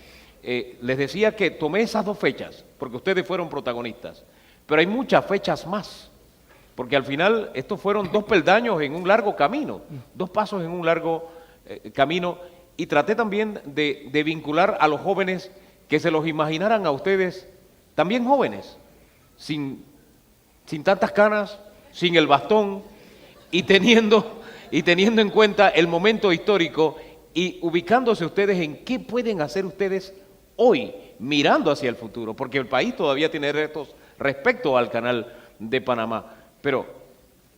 les decía que tomé esas dos fechas, porque ustedes fueron protagonistas, pero hay muchas fechas más, porque al final estos fueron dos peldaños en un largo camino, dos pasos en un largo camino, y traté también de vincular a los jóvenes que se los imaginaran a ustedes también jóvenes, sin tantas canas, sin el bastón, y teniendo en cuenta el momento histórico y ubicándose ustedes en qué pueden hacer ustedes hoy, mirando hacia el futuro, porque el país todavía tiene retos respecto al Canal de Panamá. Pero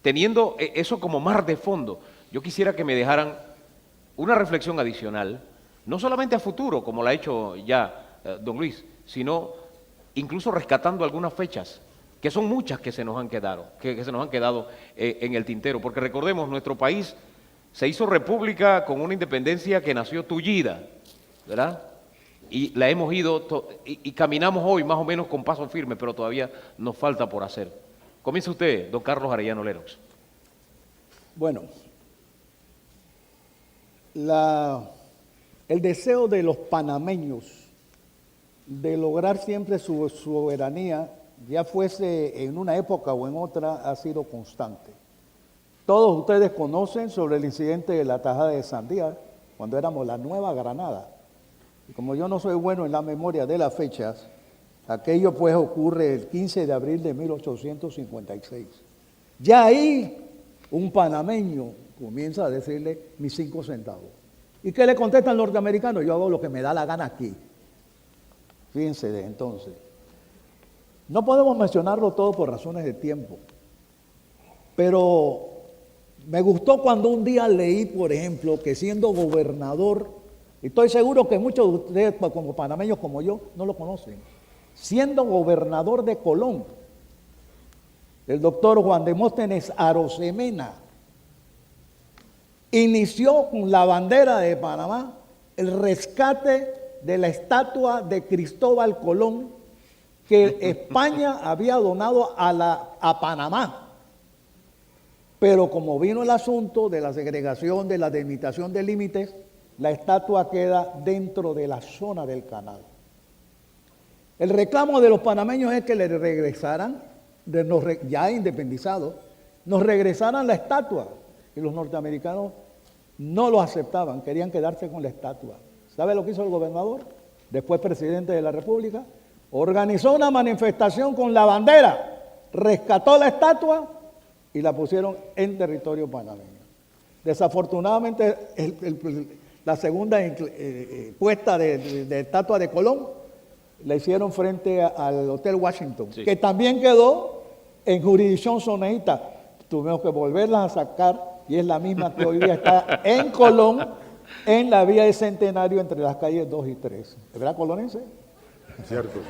teniendo eso como mar de fondo, yo quisiera que me dejaran una reflexión adicional, no solamente a futuro, como la ha hecho ya don Luis, sino incluso rescatando algunas fechas, que son muchas que se nos han quedado, en el tintero, porque recordemos, nuestro país se hizo república con una independencia que nació tullida, ¿verdad? Y la hemos ido, y caminamos hoy más o menos con paso firme, pero todavía nos falta por hacer. Comienza usted, don Carlos Arellano Lerox. Bueno, el deseo de los panameños de lograr siempre su soberanía, ya fuese en una época o en otra, ha sido constante. Todos ustedes conocen sobre el incidente de la tajada de Sandía, cuando éramos la Nueva Granada. Y como yo no soy bueno en la memoria de las fechas, aquello pues ocurre el 15 de abril de 1856. Ya ahí un panameño comienza a decirle mis 5 centavos. ¿Y qué le contesta al norteamericano? Yo hago lo que me da la gana aquí. Fíjense de entonces. No podemos mencionarlo todo por razones de tiempo, pero me gustó cuando un día leí, por ejemplo, que siendo gobernador, y estoy seguro que muchos de ustedes, como panameños como yo, no lo conocen, siendo gobernador de Colón, el doctor Juan Demóstenes Arosemena inició con la bandera de Panamá el rescate de la estatua de Cristóbal Colón que España había donado a Panamá. Pero como vino el asunto de la segregación, de la delimitación de límites, la estatua queda dentro de la zona del canal. El reclamo de los panameños es que le regresaran, ya independizados, nos regresaran la estatua. Y los norteamericanos no lo aceptaban, querían quedarse con la estatua. ¿Sabe lo que hizo el gobernador? Después presidente de la República, organizó una manifestación con la bandera, rescató la estatua y la pusieron en territorio panameño. Desafortunadamente, la segunda puesta de estatua de Colón la hicieron frente al Hotel Washington, sí, que también quedó en jurisdicción soneíta. Tuvimos que volverla a sacar y es la misma que hoy día está en Colón, en la vía de Centenario entre las calles 2 y 3. ¿Verdad, colonense? Cierto.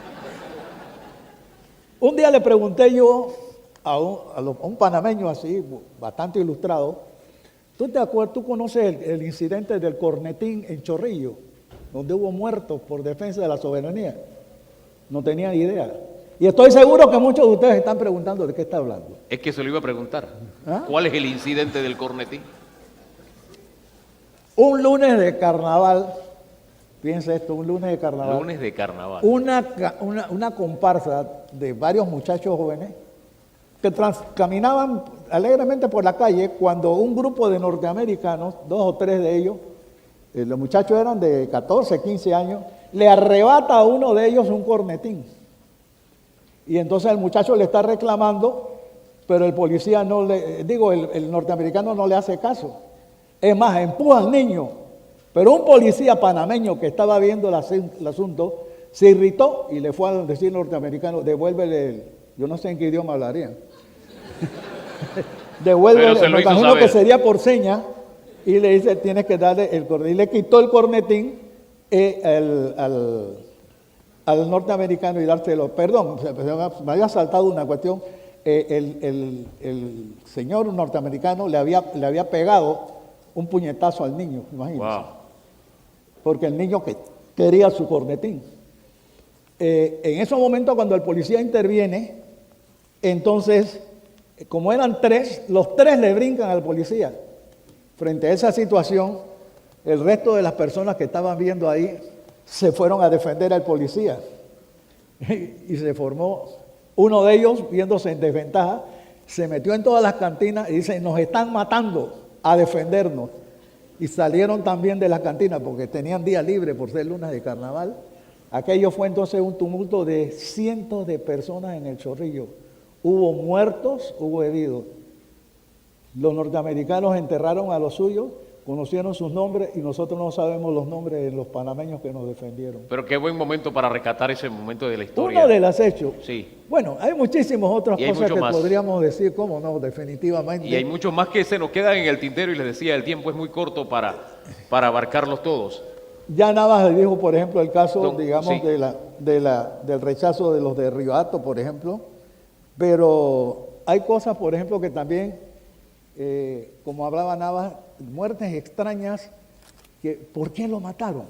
Un día le pregunté yo a un panameño así, bastante ilustrado, ¿tú conoces el incidente del Cornetín en Chorrillo, donde hubo muertos por defensa de la soberanía? No tenía idea. Y estoy seguro que muchos de ustedes están preguntando de qué está hablando. Es que se lo iba a preguntar. ¿Ah? ¿Cuál es el incidente del Cornetín? Un lunes de carnaval, fíjense esto, un lunes de carnaval. Lunes de carnaval. Una comparsa de varios muchachos jóvenes que caminaban alegremente por la calle cuando un grupo de norteamericanos, 2 o 3 de ellos, los muchachos eran de 14, 15 años, le arrebata a uno de ellos un cornetín. Y entonces el muchacho le está reclamando, pero el policía el norteamericano no le hace caso. Es más, empuja al niño. Pero un policía panameño que estaba viendo el asunto se irritó y le fue a decir al norteamericano, devuélvele yo no sé en qué idioma hablarían. Devuélvele, me imagino que sería por seña, y le dice, tienes que darle el cornetín. Y le quitó el cornetín al norteamericano y dárselo. Perdón, me había saltado una cuestión. El señor norteamericano le había pegado un puñetazo al niño, imagínense. Wow. Porque el niño que quería su cornetín. En esos momentos cuando el policía interviene, entonces, como eran tres, los tres le brincan al policía. Frente a esa situación, el resto de las personas que estaban viendo ahí se fueron a defender al policía. Y se formó, uno de ellos, viéndose en desventaja, se metió en todas las cantinas y dice, nos están matando, a defendernos. Y salieron también de las cantinas porque tenían día libre por ser lunes de carnaval. Aquello fue entonces un tumulto de cientos de personas en el Chorrillo. Hubo muertos, hubo heridos. Los norteamericanos enterraron a los suyos, conocieron sus nombres y nosotros no sabemos los nombres de los panameños que nos defendieron. Pero qué buen momento para rescatar ese momento de la historia. Uno de los hechos. Sí. Bueno, hay muchísimas otras Y hay cosas mucho que más. podríamos decir, cómo no, definitivamente. Y hay muchos más que se nos quedan en el tintero y les decía, el tiempo es muy corto para abarcarlos todos. Ya Navas dijo, por ejemplo, el caso, Sí. digamos, del rechazo de los de Río Hato, por ejemplo. Pero hay cosas, por ejemplo, que también, como hablaba Navas, muertes extrañas, que ¿por qué lo mataron?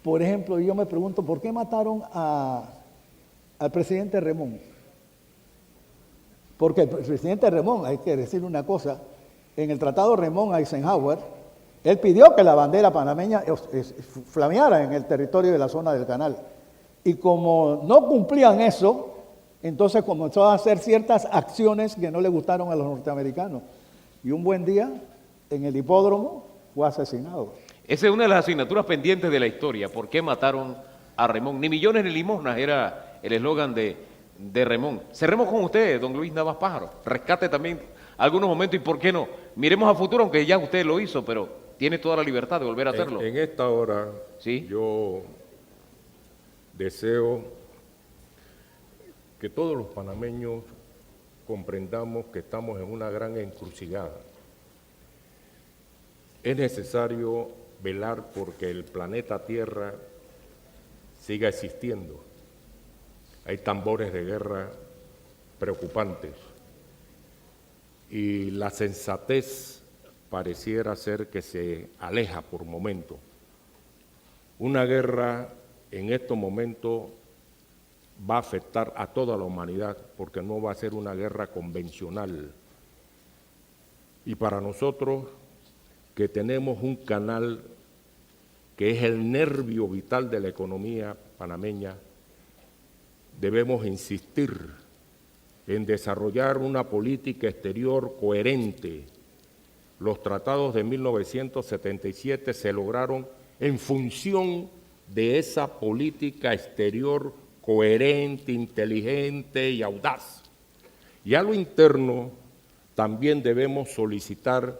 Por ejemplo, yo me pregunto, ¿por qué mataron al presidente Remón? Porque el presidente Remón, hay que decir una cosa, en el Tratado Remón-Eisenhower, él pidió que la bandera panameña flameara en el territorio de la zona del canal. Y como no cumplían eso, entonces comenzó a hacer ciertas acciones que no le gustaron a los norteamericanos. Y un buen día, en el hipódromo, fue asesinado. Esa es una de las asignaturas pendientes de la historia. ¿Por qué mataron a Remón? Ni millones ni limosnas era el eslogan de Remón. Cerremos con usted, don Luis Navas Pájaro. Rescate también algunos momentos y ¿por qué no? Miremos a futuro, aunque ya usted lo hizo, pero tiene toda la libertad de volver a hacerlo. En esta hora, ¿Sí? yo deseo que todos los panameños comprendamos que estamos en una gran encrucijada. Es necesario velar porque el planeta Tierra siga existiendo. Hay tambores de guerra preocupantes y la sensatez pareciera ser que se aleja por momentos. Una guerra en estos momentos va a afectar a toda la humanidad porque no va a ser una guerra convencional. Y para nosotros, que tenemos un canal que es el nervio vital de la economía panameña, debemos insistir en desarrollar una política exterior coherente. Los tratados de 1977 se lograron en función de esa política exterior coherente, inteligente y audaz. Y a lo interno también debemos solicitar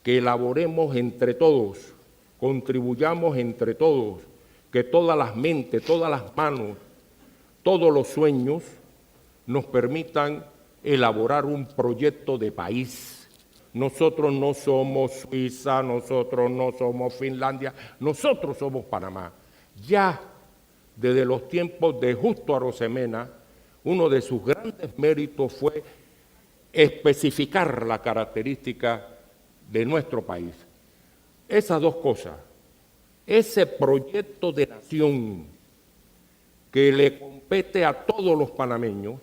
que elaboremos entre todos, contribuyamos entre todos, que todas las mentes, todas las manos, todos los sueños nos permitan elaborar un proyecto de país. Nosotros no somos Suiza, nosotros no somos Finlandia, nosotros somos Panamá. Ya desde los tiempos de Justo Arosemena, uno de sus grandes méritos fue especificar la característica de nuestro país. Esas dos cosas, ese proyecto de nación que le compete a todos los panameños,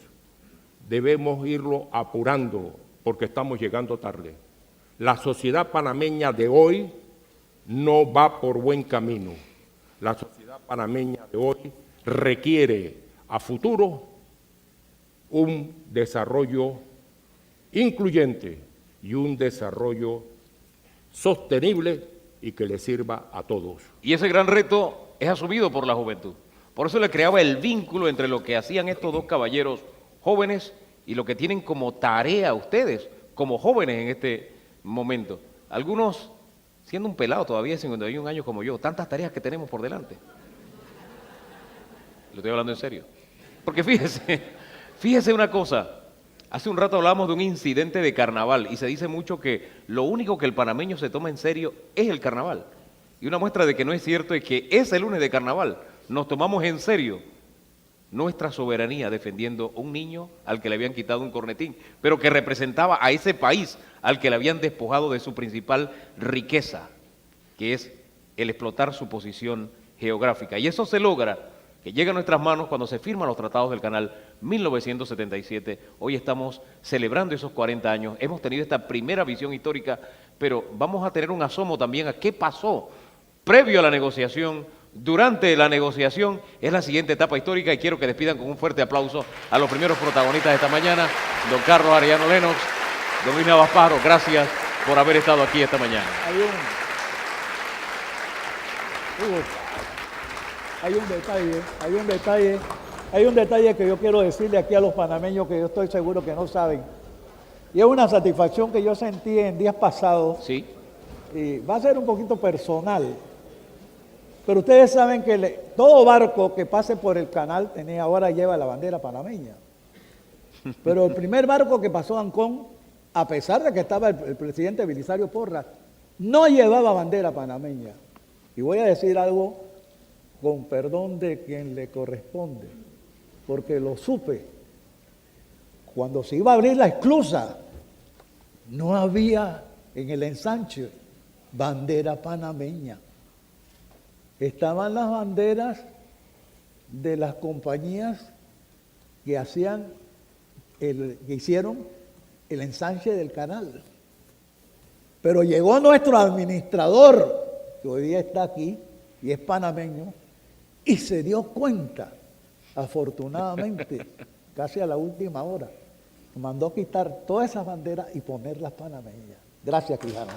debemos irlo apurando porque estamos llegando tarde. La sociedad panameña de hoy no va por buen camino. La sociedad panameña de hoy requiere a futuro un desarrollo incluyente y un desarrollo sostenible y que le sirva a todos. Y ese gran reto es asumido por la juventud. Por eso le creaba el vínculo entre lo que hacían estos dos caballeros jóvenes y lo que tienen como tarea ustedes, como jóvenes en este momento. Algunos siendo un pelado todavía, 51 años como yo, tantas tareas que tenemos por delante. Lo estoy hablando en serio. Porque fíjese una cosa. Hace un rato hablamos de un incidente de carnaval y se dice mucho que lo único que el panameño se toma en serio es el carnaval. Y una muestra de que no es cierto es que ese lunes de carnaval nos tomamos en serio nuestra soberanía defendiendo a un niño al que le habían quitado un cornetín, pero que representaba a ese país al que le habían despojado de su principal riqueza, que es el explotar su posición geográfica. Y eso se logra, que llega a nuestras manos cuando se firman los tratados del Canal 1977. Hoy estamos celebrando esos 40 años. Hemos tenido esta primera visión histórica, pero vamos a tener un asomo también a qué pasó previo a la negociación, durante la negociación. Es la siguiente etapa histórica y quiero que despidan con un fuerte aplauso a los primeros protagonistas de esta mañana, don Carlos Arellano Lennox, don Luis Navas Pajaro, gracias por haber estado aquí esta mañana. Hay un detalle que yo quiero decirle aquí a los panameños que yo estoy seguro que no saben. Y es una satisfacción que yo sentí en días pasados. Sí. Y va a ser un poquito personal. Pero ustedes saben que todo barco que pase por el canal ahora lleva la bandera panameña. Pero el primer barco que pasó a Ancón, a pesar de que estaba el presidente Belisario Porras, no llevaba bandera panameña. Y voy a decir algo con perdón de quien le corresponde, porque lo supe. Cuando se iba a abrir la esclusa, no había en el ensanche bandera panameña. Estaban las banderas de las compañías que hicieron el ensanche del canal. Pero llegó nuestro administrador, que hoy día está aquí y es panameño, y se dio cuenta, afortunadamente, casi a la última hora, mandó quitar todas esas banderas y ponerlas panameñas. Gracias, Quijano.